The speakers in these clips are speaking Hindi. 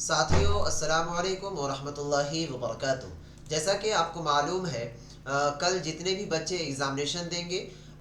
साथियों अस्सलाम वालेकुम वरहमतुल्लाहि वबरकातुहू। जैसा कि आपको मालूम है कल जितने भी बच्चे एग्ज़ामिनेशन देंगे,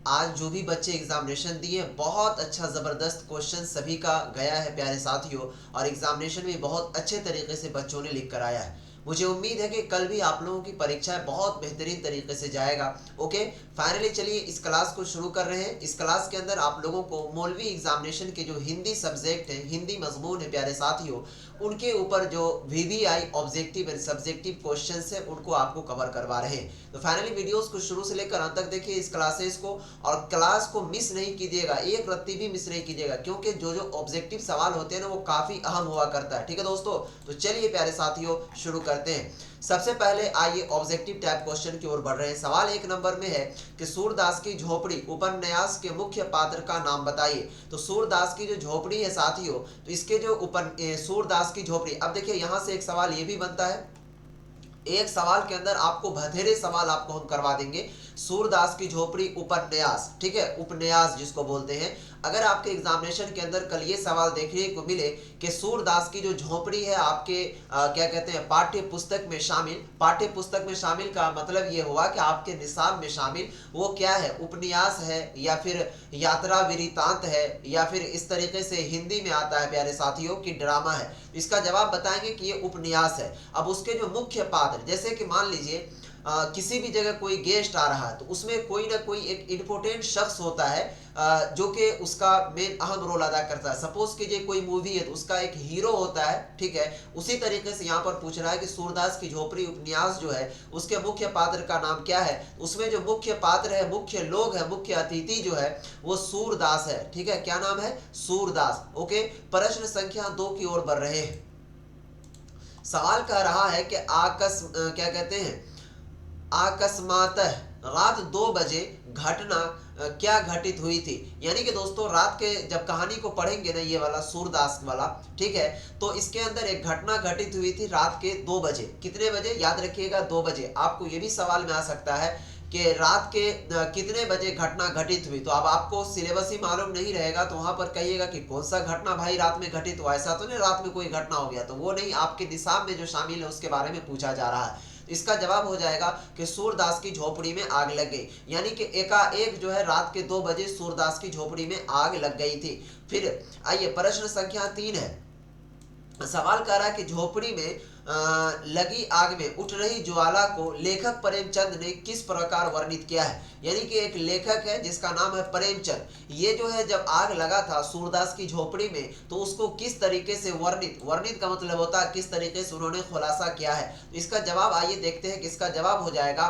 आज जो भी बच्चे एग्ज़ामिनेशन दिए बहुत अच्छा ज़बरदस्त क्वेश्चन सभी का गया है प्यारे साथियों, और एग्ज़ामिनेशन भी बहुत अच्छे तरीके से बच्चों ने लिख कर आया है। मुझे उम्मीद है कि कल भी आप लोगों की परीक्षाएं बहुत बेहतरीन तरीके से जाएगा। ओके, फाइनली चलिए इस क्लास को शुरू कर रहे हैं। इस क्लास के अंदर आप लोगों को मौलवी एग्जामिनेशन के जो हिंदी सब्जेक्ट है, हिंदी मजमून है प्यारे साथियों, उनके ऊपर जो VVI objective and subjective questions है उनको आपको कवर करवा रहे हैं। तो फाइनली वीडियोस को शुरू से लेकर अंत तक देखिए इस क्लासेस को, और क्लास को मिस नहीं कीजिएगा, एक रत्ती भी मिस नहीं कीजिएगा, क्योंकि जो जो ऑब्जेक्टिव सवाल होते हैं ना वो काफ़ी अहम हुआ करता है। ठीक है दोस्तों, तो चलिए प्यारे साथियों शुरू करते हैं। सबसे पहले आइए ऑब्जेक्टिव टाइप क्वेश्चन की ओर बढ़ रहे हैं। सवाल 1 नंबर में है कि सूरदास की झोपड़ी उपन्यास के मुख्य पात्र का नाम बताइए। तो सूरदास की जो झोपड़ी है साथियों, तो इसके जो सूरदास की झोपड़ी, अब देखिए यहां से एक सवाल ये भी बनता है, एक सवाल के अंदर आपको बधेरे सवाल आपको हम करवा देंगे। सूरदास की झोपड़ी उपन्यास, ठीक है, उपन्यास जिसको बोलते हैं। अगर आपके एग्जामिनेशन के अंदर कल ये सवाल देखने को मिले कि सूरदास की जो झोपड़ी है आपके क्या कहते हैं पाठ्य पुस्तक में शामिल, पाठ्य पुस्तक में शामिल का मतलब ये हुआ कि आपके निसाब में शामिल वो क्या है, उपन्यास है या फिर यात्रा वृतांत है या फिर इस तरीके से हिंदी में आता है प्यारे साथियों कि ड्रामा है। इसका जवाब बताएंगे कि ये उपन्यास है। अब उसके जो मुख्य पात्र, जैसे कि मान लीजिए किसी भी जगह कोई गेस्ट आ रहा है तो उसमें कोई ना कोई एक इम्पोर्टेंट शख्स होता है जो कि उसका मेन अहम रोल अदा करता है। सपोज कीजिए कोई मूवी है तो उसका एक हीरो होता है, ठीक है। उसी तरीके से यहाँ पर पूछ रहा है कि सूरदास की झोपड़ी उपन्यास जो है उसके मुख्य पात्र का नाम क्या है। उसमें जो मुख्य पात्र है, मुख्य लोग है, मुख्य अतिथि जो है वो सूरदास है, ठीक है। क्या नाम है? सूरदास। ओके, प्रश्न संख्या 2 की ओर बढ़ रहे हैं। सवाल कह रहा है कि क्या कहते हैं, अकस्मातः रात 2 बजे घटना क्या घटित हुई थी। यानी कि दोस्तों रात के जब कहानी को पढ़ेंगे ना, ये वाला सूरदास वाला, ठीक है, तो इसके अंदर एक घटना घटित हुई थी रात के 2 बजे। कितने बजे? याद रखिएगा 2 बजे। आपको ये भी सवाल में आ सकता है कि रात के कितने बजे घटना घटित हुई। तो अब आपको सिलेबस ही मालूम नहीं रहेगा तो वहां पर कहिएगा कि कौन सा घटना भाई रात में घटित हुआ। ऐसा तो नहीं रात में कोई घटना हो गया, तो वो नहीं, आपके निसाब में जो शामिल है उसके बारे में पूछा जा रहा है। इसका जवाब हो जाएगा कि सूरदास की झोपड़ी में आग लग गई। यानी कि एकाएक जो है रात के 2 बजे सूरदास की झोपड़ी में आग लग गई थी। फिर आइए प्रश्न संख्या 3 है। सवाल कर रहा है कि झोपड़ी में लगी आग में उठ रही ज्वाला को लेखक प्रेमचंद ने किस प्रकार वर्णित किया है। यानी कि एक लेखक है जिसका नाम है प्रेमचंद, ये जो है जब आग लगा था सूरदास की झोपड़ी में तो उसको किस तरीके से वर्णित, वर्णित का मतलब होता है किस तरीके से उन्होंने खुलासा किया है। तो इसका जवाब आइए देखते हैं कि इसका जवाब हो जाएगा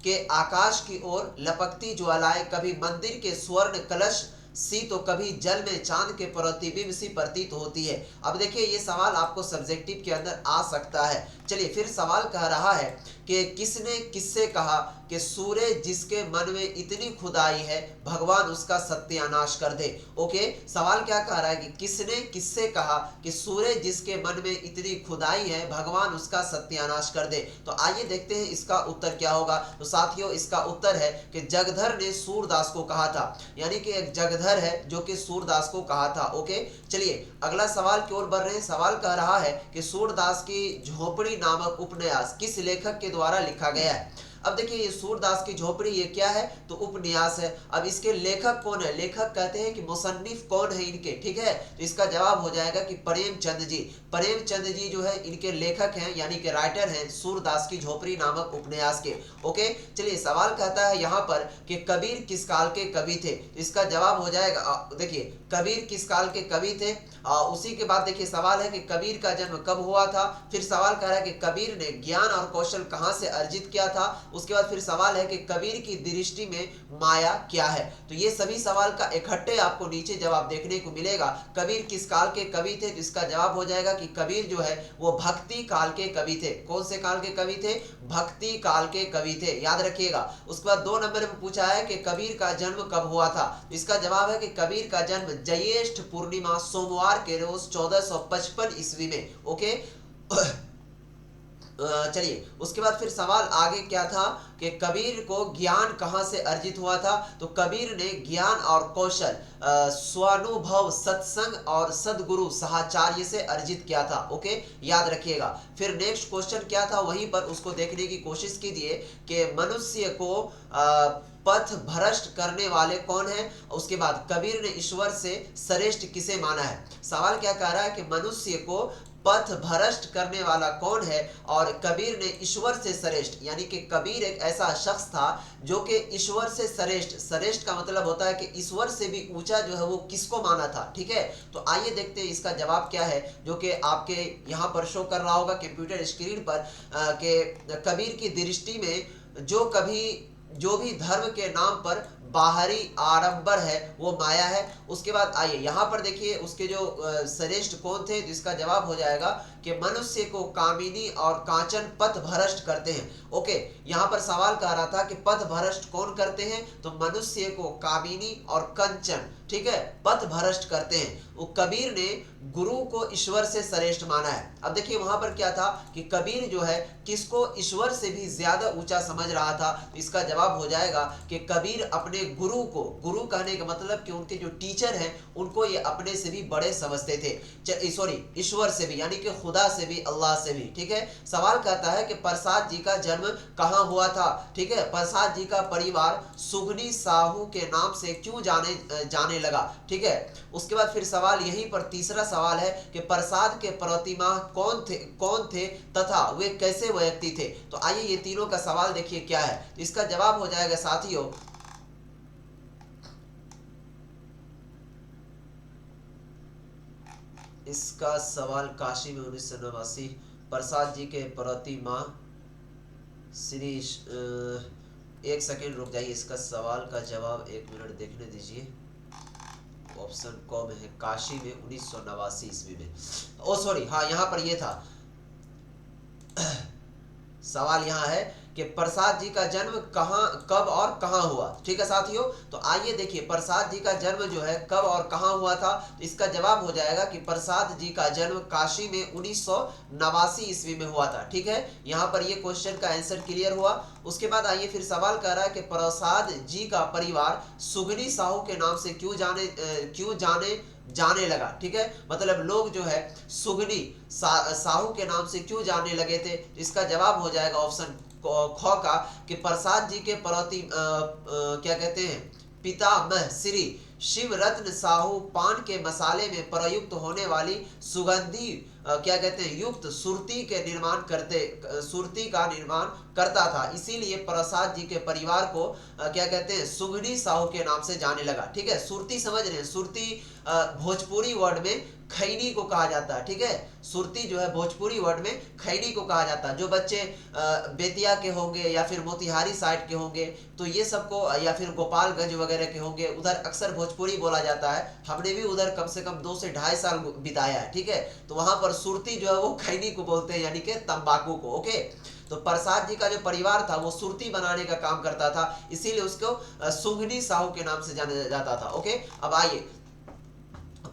कि आकाश की ओर लपकती ज्वालाएं कभी मंदिर के स्वर्ण कलश सी तो कभी जल में चांद के प्रतिबिंब सी प्रतीत होती है। अब देखिए ये सवाल आपको सब्जेक्टिव के अंदर आ सकता है। चलिए फिर सवाल कह रहा है कि किसने किससे कहा कि सूरज जिसके मन में इतनी खुदाई है भगवान उसका सत्यानाश कर दे। ओके, सवाल क्या कह रहा है कि किसने किससे कहा कि सूरज जिसके मन में इतनी खुदाई है भगवान उसका सत्यानाश कर दे। तो आइए देखते हैं इसका उत्तर क्या होगा। तो साथियों इसका उत्तर है कि जगधर ने सूरदास को कहा था। यानी कि एक जगधर है जो कि सूरदास को कहा था। ओके, चलिए अगला सवाल की ओर बढ़ रहे हैं। सवाल कह रहा है कि सूरदास की झोपड़ी नामक उपन्यास किस लेखक के द्वारा लिखा गया है। अब देखिए ये सूरदास की झोपड़ी ये क्या है, तो उपन्यास है। अब इसके लेखक कौन है? लेखक कहते हैं कि मुसन्निफ कौन है इनके, ठीक है। तो इसका जवाब हो जाएगा कि प्रेमचंद जी। प्रेमचंद जी जो है इनके लेखक हैं, यानी कि राइटर हैं सूरदास की झोपड़ी नामक उपन्यास के। ओके, चलिए सवाल कहता है यहाँ पर कि कबीर किस काल के कवि थे। इसका जवाब हो जाएगा, देखिए कबीर किस काल के कवि थे। उसी के बाद देखिए सवाल है कि कबीर का जन्म कब हुआ था। फिर सवाल कह रहा है कि कबीर ने ज्ञान और कौशल कहाँ से अर्जित किया था। उसके बाद फिर सवाल है कि कबीर की दृष्टि में माया क्या है। तो ये सभी सवाल का इकट्ठे आपको नीचे जवाब देखने को मिलेगा। कबीर किस काल के कवि थे, तो इसका जवाब हो जाएगा कि कबीर जो है वो भक्ति काल के कवि थे। कौन से काल के कवि थे? भक्ति काल के कवि थे, याद रखिएगा। उसके बाद 2 नंबर में पूछा है कि कबीर का जन्म कब हुआ था। इसका जवाब है कि कबीर का जन्म ज्येष्ठ पूर्णिमा सोमवार के रोज 1455 ईस्वी में। ओके चलिए उसके बाद फिर सवाल आगे क्या था कि कबीर को ज्ञान कहाँ से अर्जित हुआ था। तो कबीर ने ज्ञान और कौशल स्वानुभव, सत्संग और सदगुरु साहचर्य से अर्जित किया था। ओके, याद रखिएगा। फिर नेक्स्ट क्वेश्चन क्या था, वहीं पर उसको देखने की कोशिश कीजिए कि मनुष्य को पथ भ्रष्ट करने वाले कौन है। उसके बाद कबीर ने ईश्वर से श्रेष्ठ किसे माना है। सवाल क्या कह रहा है कि मनुष्य को पथ भ्रष्ट करने वाला कौन है, और कबीर ने ईश्वर से श्रेष्ठ, यानी कि कबीर एक ऐसा शख्स था जो कि ईश्वर से श्रेष्ठ, श्रेष्ठ का मतलब होता है कि ईश्वर से भी ऊंचा जो है वो किसको माना था। ठीक है, तो आइए देखते हैं इसका जवाब क्या है, जो कि आपके यहाँ पर शो कर रहा होगा कंप्यूटर स्क्रीन पर कि कबीर की दृष्टि में जो भी धर्म के नाम पर बाहरी आडंबर है वो माया है। उसके बाद आइए यहाँ पर देखिए उसके जो श्रेष्ठ कौन थे, जिसका जवाब हो जाएगा कि मनुष्य को कामिनी और कांचन पथ भ्रष्ट करते हैं। ओके, यहाँ पर सवाल कह रहा था कि पथ भ्रष्ट कौन करते हैं, तो मनुष्य को कामिनी और कंचन, ठीक है, पथ भ्रष्ट करते हैं। वो कबीर ने गुरु को ईश्वर से श्रेष्ठ माना है। अब देखिए वहां पर क्या था कि कबीर जो है किसको ईश्वर से भी ज्यादा ऊंचा समझ रहा था। तो इसका जवाब हो जाएगा कि कबीर अपने गुरु को, गुरु कहने का मतलब कि उनके जो टीचर हैं उनको ये अपने से भी बड़े समझते थे, सॉरी ईश्वर से भी, यानी कि खुदा से भी, अल्लाह से भी। ठीक है, सवाल कहता है कि प्रसाद जी का जन्म कहाँ हुआ था। ठीक है, प्रसाद जी का परिवार सुगनी साहू के नाम से क्यों जाने लगा। ठीक है, उसके बाद फिर सवाल यहीं पर तीसरा सवाल है कि प्रसाद के प्रतिमा कौन थे तथा वे कैसे व्यक्ति थे। तो आइए ये तीनों का सवाल देखिए क्या है। इसका जवाब हो जाएगा साथियों, इसका सवाल काशी में 1989 प्रसाद जी के प्रतिमा श्री एक सेकेंड रुक जाइए, इसका सवाल का जवाब एक मिनट देखने दीजिए। ऑप्शन कॉम है, काशी में 1989 ईस्वी में। ओ सॉरी, हाँ यहाँ पर ये था सवाल यहाँ है कि प्रसाद जी का जन्म कब और कहाँ हुआ। ठीक है साथियों, तो आइए देखिए प्रसाद जी का जन्म जो है कब और कहाँ हुआ था। तो इसका जवाब हो जाएगा कि प्रसाद जी का जन्म काशी में 1989 ईस्वी में हुआ था। ठीक है, यहाँ पर ये क्वेश्चन का आंसर क्लियर हुआ। उसके बाद आइए फिर सवाल कर रहा है कि प्रसाद जी का परिवार सुगनी साहू के नाम से क्यों जाने लगा। ठीक है, मतलब लोग जो है सुगनी साहू के नाम से क्यों जानने लगे थे। इसका जवाब हो जाएगा ऑप्शन ख का कि प्रसाद जी के प्रति क्या कहते हैं पितामह श्री शिव रत्न साहू पान के मसाले में प्रयुक्त होने वाली सुगंधी क्या कहते हैं युक्त सुरती का निर्माण करता था, इसीलिए प्रसाद जी के परिवार को क्या कहते हैं सुगनी साहू के नाम से जाने लगा। ठीक है, सुरती समझ रहे हैं, सुरती भोजपुरी वर्ड में खैनी को कहा जाता है। ठीक है, सुरती जो है भोजपुरी वर्ड में खैनी को कहा जाता है। जो बच्चे बेतिया के होंगे या फिर मोतिहारी साइड के होंगे तो ये सबको, या फिर गोपालगंज वगैरह के होंगे, उधर अक्सर भोजपुरी बोला जाता है। हमने भी उधर कम से कम 2 से 2.5 साल बिताया है। ठीक है, तो वहां पर सुरती जो है वो खैनी को बोलते हैं, यानी कि तंबाकू को। ओके, तो प्रसाद जी का जो परिवार था वो सुरती बनाने का काम करता था, इसीलिए उसको सुगनी साहू के नाम से जाना जाता था। ओके, अब आइए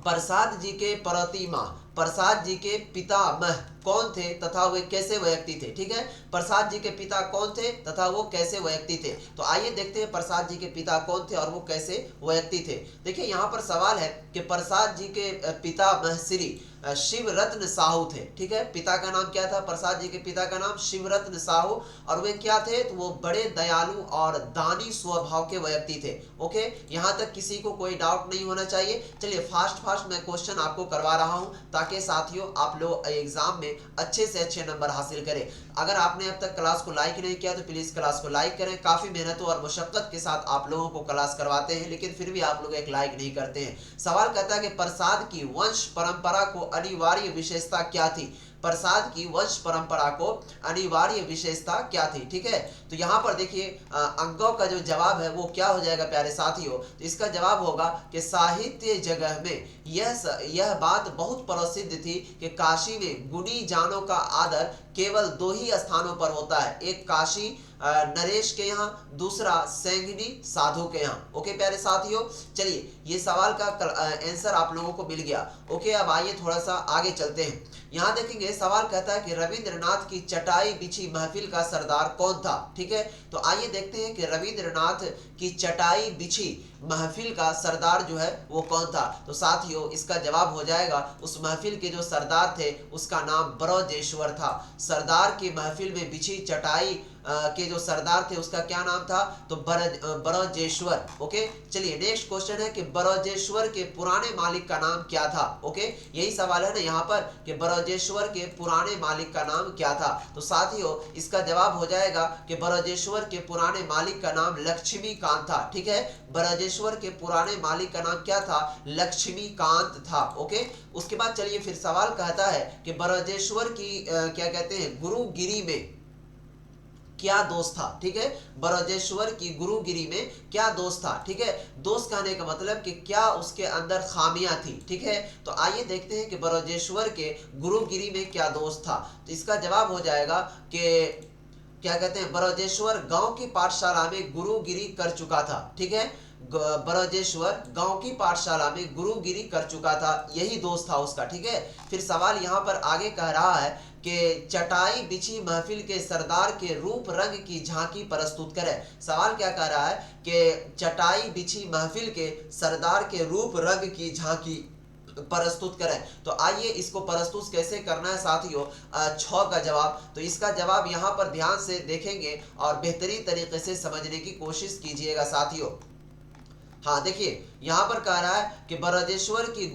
प्रसाद जी के प्रतिमा, प्रसाद जी के पितामह कौन थे तथा वे कैसे व्यक्ति थे। ठीक है, प्रसाद जी के पिता कौन थे तथा वो कैसे व्यक्ति थे। तो आइए देखते हैं प्रसाद जी के पिता कौन थे और वो कैसे व्यक्ति थे। देखिए यहाँ पर सवाल है कि प्रसाद जी के पितामह श्री शिव रत्न साहू थे। ठीक है, पिता का नाम क्या था, प्रसाद जी के पिता का नाम शिव रत्न साहू, और वे क्या थे, तो वो बड़े दयालु और दानी स्वभाव के व्यक्ति थे। ओके, यहाँ तक किसी को कोई डाउट नहीं होना चाहिए। चलिए फास्ट मैं क्वेश्चन आपको करवा रहा हूँ ताकि साथियों आप लोग एग्जाम में अच्छे से अच्छे नंबर हासिल करें। अगर आपने अब तक क्लास को लाइक नहीं किया तो प्लीज क्लास को लाइक करें। काफी मेहनतों और मुशक्कत के साथ आप लोगों को क्लास करवाते हैं, लेकिन फिर भी आप लोग एक लाइक नहीं करते हैं। सवाल कहता है कि प्रसाद की वंश परंपरा को अनिवार्य विशेषता क्या थी। प्रसाद की वंश परंपरा को अनिवार्य विशेषता क्या थी। ठीक है, तो यहाँ पर देखिए अंकों का जो जवाब है वो क्या हो जाएगा प्यारे साथियों। तो इसका जवाब होगा कि साहित्य जगह में यह बात बहुत प्रसिद्ध थी कि काशी में गुणी जानों का आदर केवल 2 ही स्थानों पर होता है, एक काशी नरेश के यहाँ, दूसरा सेंगनी साधु के यहाँ। ओके प्यारे साथियों, चलिए ये सवाल का आंसर आप लोगों को मिल गया। ओके, अब आइए थोड़ा सा आगे चलते हैं। यहाँ देखेंगे सवाल कहता है कि रविंद्रनाथ की चटाई बिछी महफिल का सरदार कौन था। ठीक है, तो आइए देखते हैं कि रविंद्रनाथ की चटाई बिछी महफिल का सरदार जो है वो कौन था। तो साथियों इसका जवाब हो जाएगा, उस महफिल के जो सरदार थे उसका नाम ब्रजेश्वर था। सरदार की महफिल में बिछी चटाई के जो सरदार थे उसका क्या नाम था, तो ब्रजेश्वर। ओके, चलिए नेक्स्ट क्वेश्चन है कि ब्रजेश्वर के पुराने मालिक का नाम क्या था। ओके, यही सवाल है ना यहाँ पर कि ब्रजेश्वर के पुराने मालिक का नाम क्या था। तो साथियों इसका जवाब हो जाएगा कि ब्रजेश्वर के पुराने मालिक का नाम लक्ष्मीकांत था। ठीक है, ब्रजेश्वर के पुराने मालिक का नाम क्या था, लक्ष्मीकांत था। ओके, उसके बाद चलिए फिर सवाल कहता है कि ब्रजेश्वर की क्या कहते हैं गुरुगिरी में क्या दोष था। ठीक है, ब्रजेश्वर की गुरुगिरी में क्या दोष था। ठीक है, दोष कहने का मतलब कि क्या उसके अंदर खामियां थी। ठीक है, तो आइए देखते हैं कि ब्रजेश्वर के गुरुगिरी में क्या दोष था। तो इसका जवाब हो जाएगा कि क्या कहते हैं, ब्रजेश्वर गांव की पाठशाला में गुरुगिरी कर चुका था। ठीक है, ब्रजेश्वर गांव की पाठशाला में गुरुगिरी कर चुका था, यही दोस्त था उसका। ठीक है, फिर सवाल यहाँ पर आगे कह रहा है कि चटाई बिछी महफिल के सरदार के रूप रंग की झांकी प्रस्तुत करे। सवाल क्या कह रहा है कि चटाई बिछी महफिल के सरदार के रूप रंग की झांकी प्रस्तुत करें। तो आइए इसको प्रस्तुत कैसे करना है साथियों, 6 का जवाब। तो इसका जवाब यहाँ पर ध्यान से देखेंगे और बेहतरीन तरीके से समझने की कोशिश कीजिएगा साथियों। हाँ देखिए यहाँ पर कह रहा है कि ब्रजेश्वर की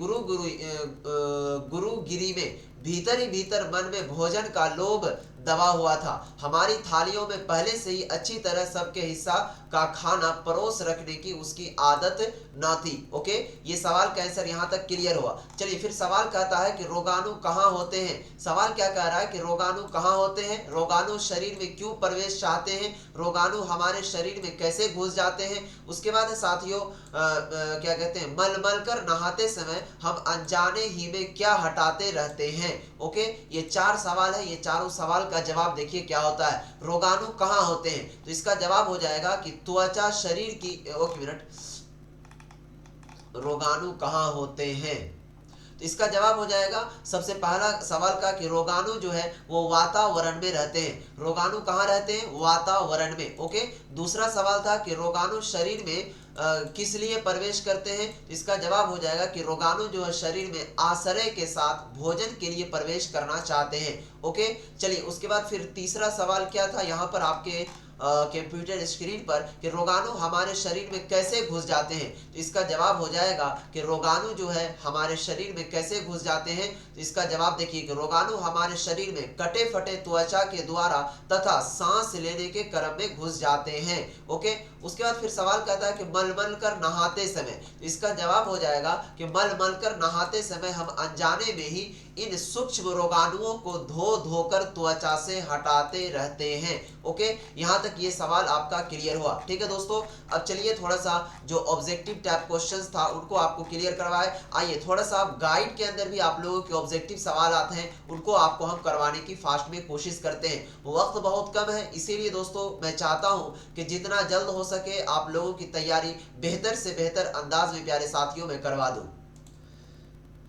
गुरुगिरी में भीतर ही भीतर मन में भोजन का लोभ दबा हुआ था। हमारी थालियों में पहले से ही अच्छी तरह सबके हिस्सा का खाना परोस रखने की उसकी आदत न थी। ओके, ये सवाल का आंसर यहाँ तक क्लियर हुआ। चलिए फिर सवाल कहता है कि रोगाणु कहाँ होते हैं। सवाल क्या कह रहा है कि रोगाणु कहाँ होते हैं, रोगाणु शरीर में क्यों प्रवेश चाहते हैं, रोगाणु हमारे शरीर में कैसे घुस जाते हैं। उसके बाद साथियों क्या कहते हैं, मल मल कर नहाते समय हम अनजाने ही में क्या हटाते रहते हैं। ओके, ये 4 सवाल है, ये चारों सवाल का जवाब देखिए क्या होता है। रोगाणु कहाँ होते हैं, तो इसका जवाब हो जाएगा कि त्वचा शरीर की, एक मिनट, रोगाणु कहाँ होते हैं, तो इसका जवाब हो जाएगा सबसे पहला सवाल का कि रोगाणु जो है वो वातावरण में रहते हैं। रोगाणु कहाँ रहते हैं, वातावरण में। ओके, दूसरा सवाल था कि रोगाणु शरीर में किस लिए प्रवेश करते हैं। इसका जवाब हो जाएगा कि रोगाणु जो है शरीर में आश्रय के साथ भोजन के लिए प्रवेश करना चाहते हैं। ओके, चलिए उसके बाद फिर तीसरा सवाल क्या था यहाँ पर आपके कंप्यूटर स्क्रीन पर कि रोगाणु हमारे शरीर में कैसे घुस जाते हैं। तो इसका जवाब हो जाएगा कि रोगाणु जो है हमारे शरीर में कैसे घुस जाते हैं। तो इसका जवाब देखिए कि रोगाणु हमारे शरीर में कटे फटे त्वचा के द्वारा तथा सांस लेने के क्रम में घुस जाते हैं। ओके, उसके बाद फिर सवाल कहता है कि मल मल कर नहाते समय। तो इसका जवाब हो जाएगा कि मल मल कर नहाते समय हम अनजाने में ही इन सूक्ष्म रोगाणुओं को धो धोकर त्वचा से हटाते रहते हैं। ओके, यहाँ तक ये सवाल आपका क्लियर हुआ। ठीक है दोस्तों, अब चलिए थोड़ा सा जो ऑब्जेक्टिव टाइप क्वेश्चंस था उनको आपको क्लियर करवाए। आइए थोड़ा सा आप गाइड के अंदर भी आप लोगों के ऑब्जेक्टिव सवाल आते हैं, उनको आपको हम करवाने की फास्ट में कोशिश करते हैं। वक्त बहुत कम है, इसीलिए दोस्तों मैं चाहता हूँ कि जितना जल्द हो सके आप लोगों की तैयारी बेहतर से बेहतर अंदाज में प्यारे साथियों में करवा दूँ।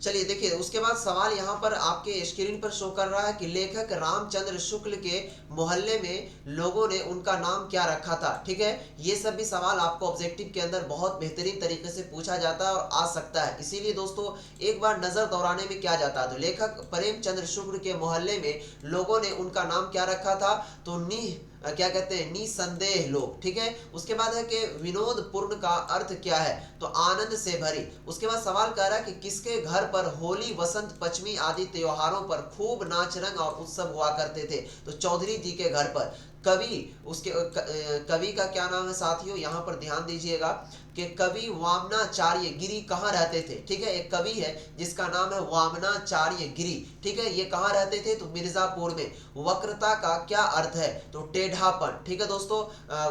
चलिए देखिए उसके बाद सवाल यहाँ पर आपके स्क्रीन पर शो कर रहा है कि लेखक रामचंद्र शुक्ल के मोहल्ले में लोगों ने उनका नाम क्या रखा था। ठीक है, ये सब भी सवाल आपको ऑब्जेक्टिव के अंदर बहुत बेहतरीन तरीके से पूछा जाता है और आ सकता है, इसीलिए दोस्तों एक बार नजर दौड़ाने में क्या जाता है। तो लेखक प्रेमचंद्र शुक्ल के मोहल्ले में लोगों ने उनका नाम क्या रखा था, तो क्या कहते हैं, निसंदेह लोग। ठीक है, उसके बाद है कि विनोदपूर्ण का अर्थ क्या है, तो आनंद से भरी। उसके बाद सवाल कह रहा है कि किसके घर पर होली वसंत पंचमी आदि त्योहारों पर खूब नाच रंग और उत्सव हुआ करते थे, तो चौधरी जी के घर पर। कवि, उसके कवि का क्या नाम है साथियों, यहाँ पर ध्यान दीजिएगा कि कवि वामनाचार्य गिरी कहाँ रहते थे। ठीक है, एक कवि है जिसका नाम है वामनाचार्य गिरी। ठीक है, ये कहाँ रहते थे, तो मिर्जापुर में। वक्रता का क्या अर्थ है, तो टेढ़ापन। ठीक है दोस्तों,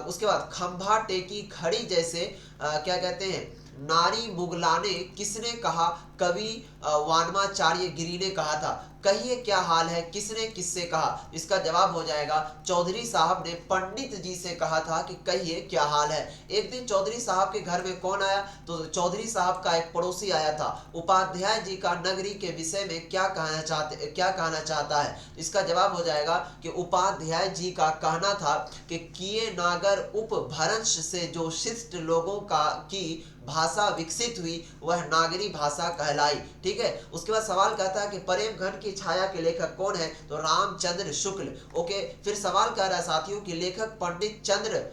उसके बाद खंभा टेकी खड़ी जैसे क्या कहते हैं, नारी मुगलाने किसने कहा कवि वानमाचार्य गिरि ने कहा था। कहिए क्या हाल है, किसने किससे कहा? इसका जवाब हो जाएगा चौधरी साहब ने पंडित जी से कहा था कि कहिए क्या हाल है। एक दिन चौधरी साहब के घर में कौन आया? तो चौधरी साहब का एक पड़ोसी आया था। उपाध्याय जी का नगरी के विषय में क्या कहना चाहता है? इसका जवाब हो जाएगा कि उपाध्याय जी का कहना था कि किए नागर उपभ्रंश से जो शिष्ट लोगों की भाषा विकसित हुई वह नागरी भाषा कहलाई। ठीक है, उसके बाद सवाल कहता है कि प्रेम घन की छाया के लेखक कौन है? तो रामचंद्र शुक्ल। ओके, फिर सवाल कह रहा है साथियों कि लेखक पंडित चंद्र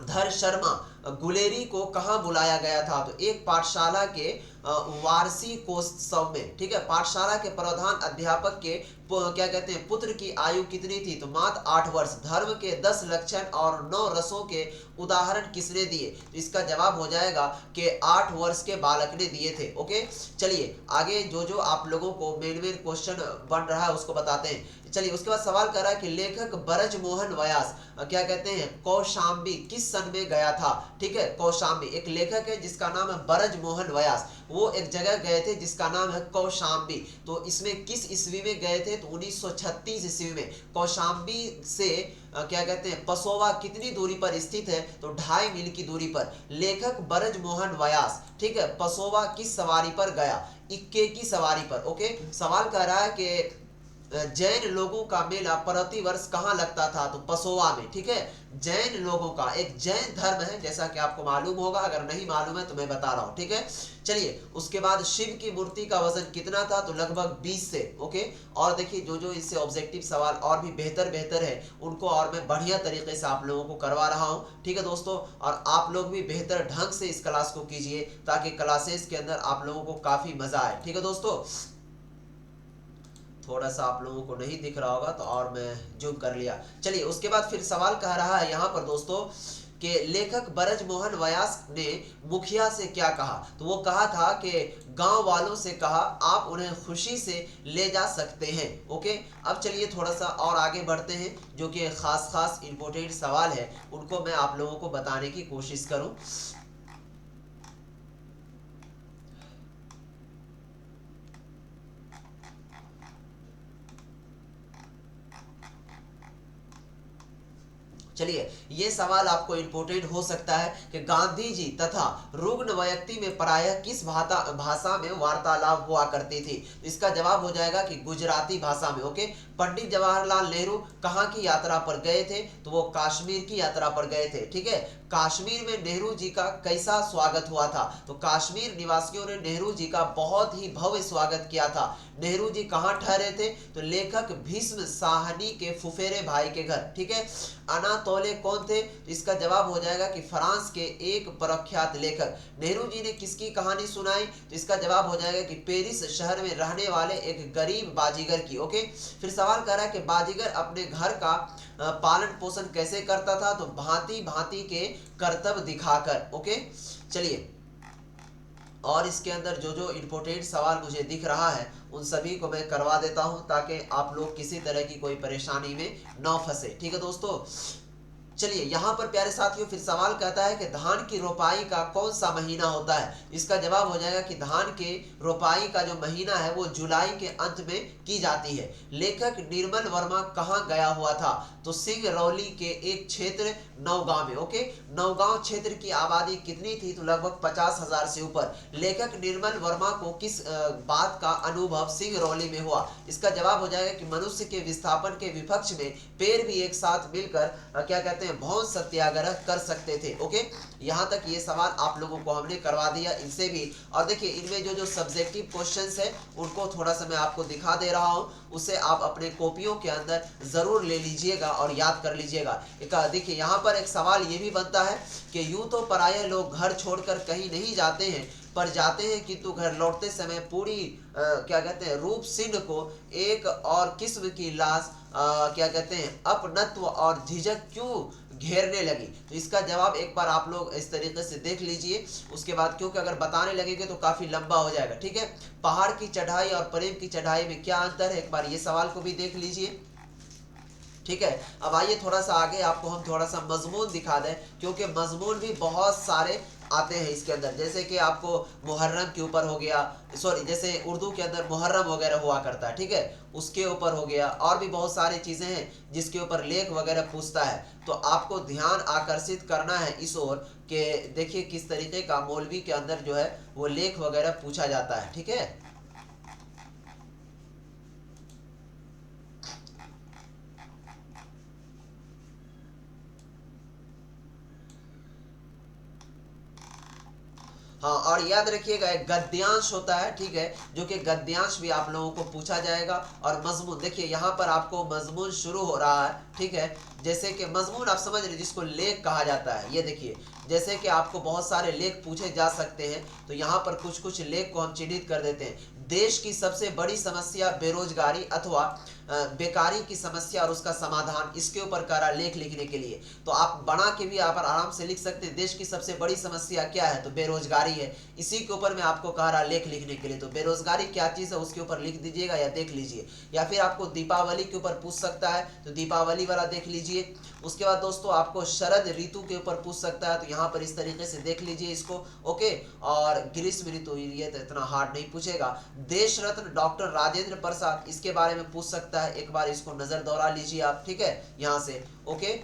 धर शर्मा गुलेरी को कहाँ बुलाया गया था? तो एक पाठशाला के वार्षिकोत्सव में। ठीक है, पाठशाला के प्रधान अध्यापक के क्या कहते हैं पुत्र की आयु कितनी थी? तो मात्र 8 वर्ष। धर्म के 10 लक्षण और 9 रसों के उदाहरण किसने दिए? तो इसका जवाब हो जाएगा कि 8 वर्ष के बालक ने दिए थे। ओके, चलिए आगे जो आप लोगों को मेन क्वेश्चन बन रहा है उसको बताते हैं। चलिए, उसके बाद सवाल कर रहा है कि लेखक ब्रजमोहन व्यास क्या कहते हैं कौशाम्बी किस सन में गया था? ठीक है, कौशाम्बी एक लेखक है जिसका नाम है ब्रजमोहन व्यास। वो एक जगह गए थे जिसका नाम है कौशाम्बी। तो इसमें किस ईस्वी में गए थे? तो 1936 ईस्वी में। कौशाम्बी से क्या कहते हैं पसोवा कितनी दूरी पर स्थित है? तो 2.5 मील की दूरी पर। लेखक ब्रजमोहन व्यास, ठीक है, पसोवा किस सवारी पर गया? इक्के की सवारी पर। ओके, सवाल कर रहा है कि जैन लोगों का मेला प्रति वर्ष कहाँ लगता था? तो पसोवा में। ठीक है, जैन लोगों का एक जैन धर्म है, जैसा कि आपको मालूम होगा, अगर नहीं मालूम है तो मैं बता रहा हूँ। ठीक है, चलिए उसके बाद शिव की मूर्ति का वजन कितना था? तो लगभग 20 से। ओके, और देखिए जो इससे ऑब्जेक्टिव सवाल और भी बेहतर है उनको और मैं बढ़िया तरीके से आप लोगों को करवा रहा हूँ। ठीक है दोस्तों, और आप लोग भी बेहतर ढंग से इस क्लास को कीजिए ताकि क्लासेस के अंदर आप लोगों को काफी मजा आए। ठीक है दोस्तों, थोड़ा सा आप लोगों को नहीं दिख रहा होगा तो और मैं जूम कर लिया। चलिए उसके बाद फिर सवाल कह रहा है यहाँ पर दोस्तों कि लेखक ब्रजमोहन व्यास ने मुखिया से क्या कहा? तो वो कहा था कि गांव वालों से कहा आप उन्हें खुशी से ले जा सकते हैं। ओके, अब चलिए थोड़ा सा और आगे बढ़ते हैं, जो कि खास इंपॉर्टेंट सवाल है उनको मैं आप लोगों को बताने की कोशिश करूं। चलिए, ये सवाल आपको इंपोर्टेंट हो सकता है कि गांधी जी तथा रुग्ण व्यक्ति में प्रायः किस भाषा में वार्तालाप हुआ करती थी? इसका जवाब हो जाएगा कि गुजराती भाषा में। ओके, पंडित जवाहरलाल नेहरू कहाँ की यात्रा पर गए थे? तो वो कश्मीर की यात्रा पर गए थे। ठीक है, कश्मीर में नेहरू जी का कैसा स्वागत हुआ था? तो कश्मीर निवासियों ने नेहरू जी का बहुत ही भव्य स्वागत किया था। नेहरू जी कहाँ ठहरे थे? तो लेखक भीष्म साहनी के फुफेरे भाई के घर। ठीक है, अनातोले कौन थे? तो इसका जवाब हो जाएगा कि फ्रांस के एक प्रख्यात लेखक। नेहरू जी ने किसकी कहानी सुनाई? तो इसका जवाब हो जाएगा कि पेरिस शहर में रहने वाले एक गरीब बाजीगर की। ओके, फिर सवाल कर रहा है कि बाजीगर अपने घर का पालन पोषण कैसे करता था? तो भांति भांति के कर्तव्य दिखाकर। ओके, चलिए, और इसके अंदर जो इंपॉर्टेंट सवाल मुझे दिख रहा है उन सभी को मैं करवा देता हूं ताकि आप लोग किसी तरह की कोई परेशानी में न फंसे। ठीक है दोस्तों, चलिए यहाँ पर प्यारे साथियों फिर सवाल कहता है कि धान की रोपाई का कौन सा महीना होता है? इसका जवाब हो जाएगा कि धान के रोपाई का जो महीना है वो जुलाई के अंत में की जाती है। लेखक निर्मल वर्मा कहाँ गया हुआ था? तो सिंगरौली के एक क्षेत्र नौगांव में। ओके, नौगांव क्षेत्र की आबादी कितनी थी? तो लगभग 50,000 से ऊपर। लेखक निर्मल वर्मा को किस बात का अनुभव सिंगरौली में हुआ? इसका जवाब हो जाएगा कि मनुष्य के विस्थापन के विपक्ष में पेड़ भी एक साथ मिलकर क्या कहते हैं भौन सत्याग्रह कर सकते थे। ओके, यहाँ तक ये सवाल आप लोगों को हमने करवा दिया इनसे भी। और देखिए इनमें जो सब्जेक्टिव क्वेश्चंस है उनको थोड़ा सा मैं आपको दिखा दे रहा हूँ, उसे आप अपने कॉपियों के अंदर जरूर ले लीजिएगा और याद कर लीजिएगा। देखिए यहाँ पर एक सवाल ये भी बनता है कि यूं तो पराये लोग घर छोड़कर कहीं नहीं जाते हैं, पर जाते हैं किंतु घर लौटते समय पूरी क्या कहते हैं रूप सिंह को एक और किस्म की लाश क्या कहते हैं अपनत्व और झिझक क्यों घेरने लगी? तो इसका जवाब एक बार आप लोग इस तरीके से देख लीजिए, उसके बाद क्योंकि अगर बताने लगेंगे तो काफी लंबा हो जाएगा। ठीक है, पहाड़ की चढ़ाई और प्रेम की चढ़ाई में क्या अंतर है? एक बार ये सवाल को भी देख लीजिए। ठीक है, अब आइए थोड़ा सा आगे आपको हम थोड़ा सा मजमून दिखा दें, क्योंकि मजमून भी बहुत सारे आते हैं इसके अंदर, जैसे कि आपको मुहर्रम के ऊपर हो गया, सॉरी जैसे उर्दू के अंदर मुहर्रम वगैरह हुआ करता है, ठीक है, उसके ऊपर हो गया, और भी बहुत सारी चीज़ें हैं जिसके ऊपर लेख वगैरह पूछता है। तो आपको ध्यान आकर्षित करना है इस ओर कि देखिए किस तरीके का मौलवी के अंदर जो है वो लेख वगैरह पूछा जाता है, ठीक है। हाँ, और याद रखिएगा एक गद्यांश होता है, ठीक है, जो कि गद्यांश भी आप लोगों को पूछा जाएगा। और मजमून, देखिए यहाँ पर आपको मजमून शुरू हो रहा है, ठीक है, जैसे कि मजमून आप समझ रहे जिसको लेख कहा जाता है। ये देखिए जैसे कि आपको बहुत सारे लेख पूछे जा सकते हैं, तो यहाँ पर कुछ कुछ लेख को हम चिन्हित कर देते हैं। देश की सबसे बड़ी समस्या बेरोजगारी अथवा बेकारी की समस्या और उसका समाधान, इसके ऊपर कह रहा लेख लिखने के लिए। तो आप बना के भी आप आराम से लिख सकते हैं, देश की सबसे बड़ी समस्या क्या है, तो बेरोजगारी है। इसी के ऊपर मैं आपको कह रहा लेख लिखने के लिए, तो बेरोजगारी क्या चीज़ है उसके ऊपर लिख दीजिएगा या देख लीजिए। या फिर आपको दीपावली के ऊपर पूछ सकता है, तो दीपावली वाला देख लीजिए। उसके बाद दोस्तों आपको शरद ऋतु के ऊपर पूछ सकता है, तो यहाँ पर इस तरीके से देख लीजिए इसको, ओके। और ग्रीष्म ऋतु, ये तो इतना हार्ड नहीं पूछेगा। देश रत्न डॉक्टर राजेंद्र प्रसाद, इसके बारे में पूछ सकता है, एक बार इसको नजर दौड़ा लीजिए आप, ठीक है, यहाँ से, ओके।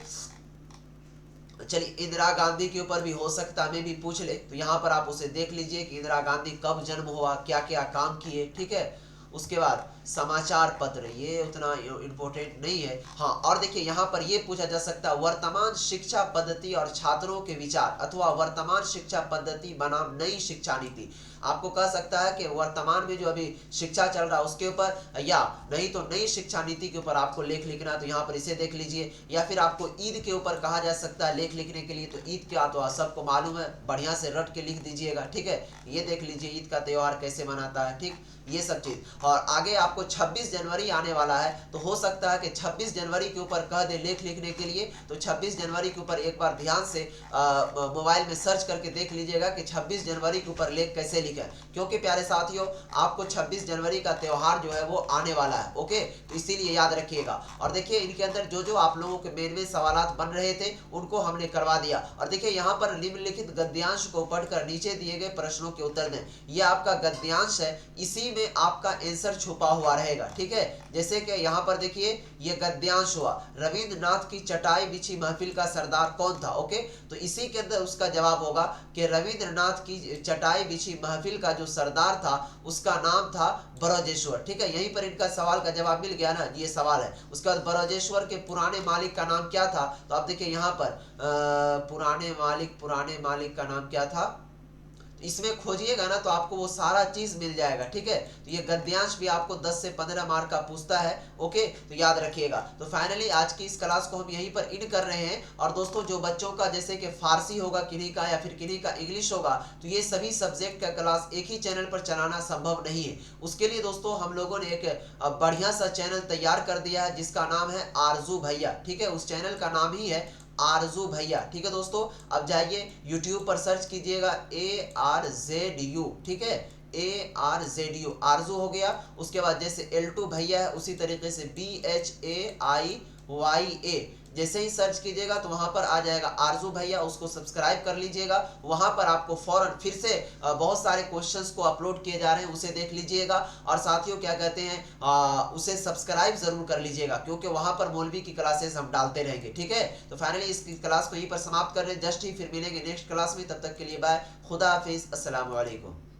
चलिए इंदिरा गांधी के ऊपर भी हो सकता है, मैं भी पूछ ले, तो यहाँ पर आप उसे देख लीजिए कि इंदिरा गांधी कब जन्म हुआ, क्या क्या काम किए, ठीक है। उसके बाद समाचार पत्र, ये उतना इम्पोर्टेंट नहीं है। हाँ, और देखिए यहाँ पर ये पूछा जा सकता है वर्तमान शिक्षा पद्धति और छात्रों के विचार, अथवा वर्तमान शिक्षा पद्धति बनाम नई शिक्षा नीति। आपको कह सकता है कि वर्तमान में जो अभी शिक्षा चल रहा है उसके ऊपर, या नहीं तो नई शिक्षा नीति के ऊपर आपको लेख लिखना, तो यहाँ पर इसे देख लीजिए। या फिर आपको ईद के ऊपर कहा जा सकता है लेख लिखने के लिए, तो ईद क्या तो सबको मालूम है, बढ़िया से रट के लिख दीजिएगा, ठीक है। ये देख लीजिए ईद का त्यौहार कैसे मनाता है, ठीक, ये सब चीज। और आगे आपको 26 जनवरी आने वाला है, तो हो सकता है कि 26 जनवरी के ऊपर कह दे लेख लिखने के लिए, तो 26 जनवरी के ऊपर एक बार ध्यान से मोबाइल में सर्च करके देख लीजिएगा कि 26 जनवरी के ऊपर लेख कैसे लिखा है। क्योंकि प्यारे साथियों आपको 26 जनवरी का त्यौहार जो है वो आने वाला है, ओके, तो इसीलिए याद रखिएगा। और देखिए इनके अंदर जो जो आप लोगों के मेन में सवालात बन रहे थे उनको हमने करवा दिया। और देखिए यहाँ पर निम्नलिखित गद्यांश को पढ़कर नीचे दिए गए प्रश्नों के उत्तर दें। यह आपका गद्यांश है, इसी में आपका आंसर छुपा हुआ रहेगा, ठीक है। जैसे कि यहाँ पर देखिए ये गद्यांश हुआ, रविंद्रनाथ की चटाई बिछी महफिल का सरदार कौन था, ओके, तो इसी के अंदर उसका जवाब होगा कि रविंद्रनाथ की चटाई बिछी महफिल का जो सरदार था उसका नाम था बरोजेश्वर, ठीक है। यहीं पर इनका सवाल का जवाब मिल गया ना, ये सवाल है। उसके बाद बरोजेश्वर के पुराने मालिक का नाम क्या था, तो आप देखिए यहाँ पर पुराने मालिक का नाम क्या था, इसमें खोजिएगा ना तो आपको वो सारा चीज मिल जाएगा, ठीक है। तो ये गद्यांश भी आपको 10 से 15 मार्क का पूछता है, ओके, तो याद रखिएगा। तो फाइनली आज की इस क्लास को हम यहीं पर इन कर रहे हैं। और दोस्तों जो बच्चों का जैसे कि फारसी होगा किन्हीं का, या फिर किन्हीं का इंग्लिश होगा, तो ये सभी सब्जेक्ट का क्लास एक ही चैनल पर चलाना संभव नहीं है। उसके लिए दोस्तों हम लोगों ने एक बढ़िया सा चैनल तैयार कर दिया है जिसका नाम है आरजू भैया, ठीक है। उस चैनल का नाम ही है आरजू भैया, ठीक है दोस्तों। अब जाइए YouTube पर सर्च कीजिएगा ARZU, ठीक है, ARZU, आरजू हो गया। उसके बाद जैसे L2 भैया है उसी तरीके से BHAIYA, जैसे ही सर्च कीजिएगा तो वहां पर आ जाएगा आरजू भैया, उसको सब्सक्राइब कर लीजिएगा। वहां पर आपको फौरन फिर से बहुत सारे क्वेश्चंस को अपलोड किए जा रहे हैं, उसे देख लीजिएगा। और साथियों क्या कहते हैं उसे सब्सक्राइब जरूर कर लीजिएगा, क्योंकि वहां पर मौलवी की क्लासेस हम डालते रहेंगे, ठीक है। तो फाइनली इस क्लास को यहीं पर समाप्त कर रहे हैं, जस्ट ही फिर मिलेंगे नेक्स्ट क्लास में। तब तक के लिए बाय, खुदा हाफिज, अस्सलाम वालेकुम।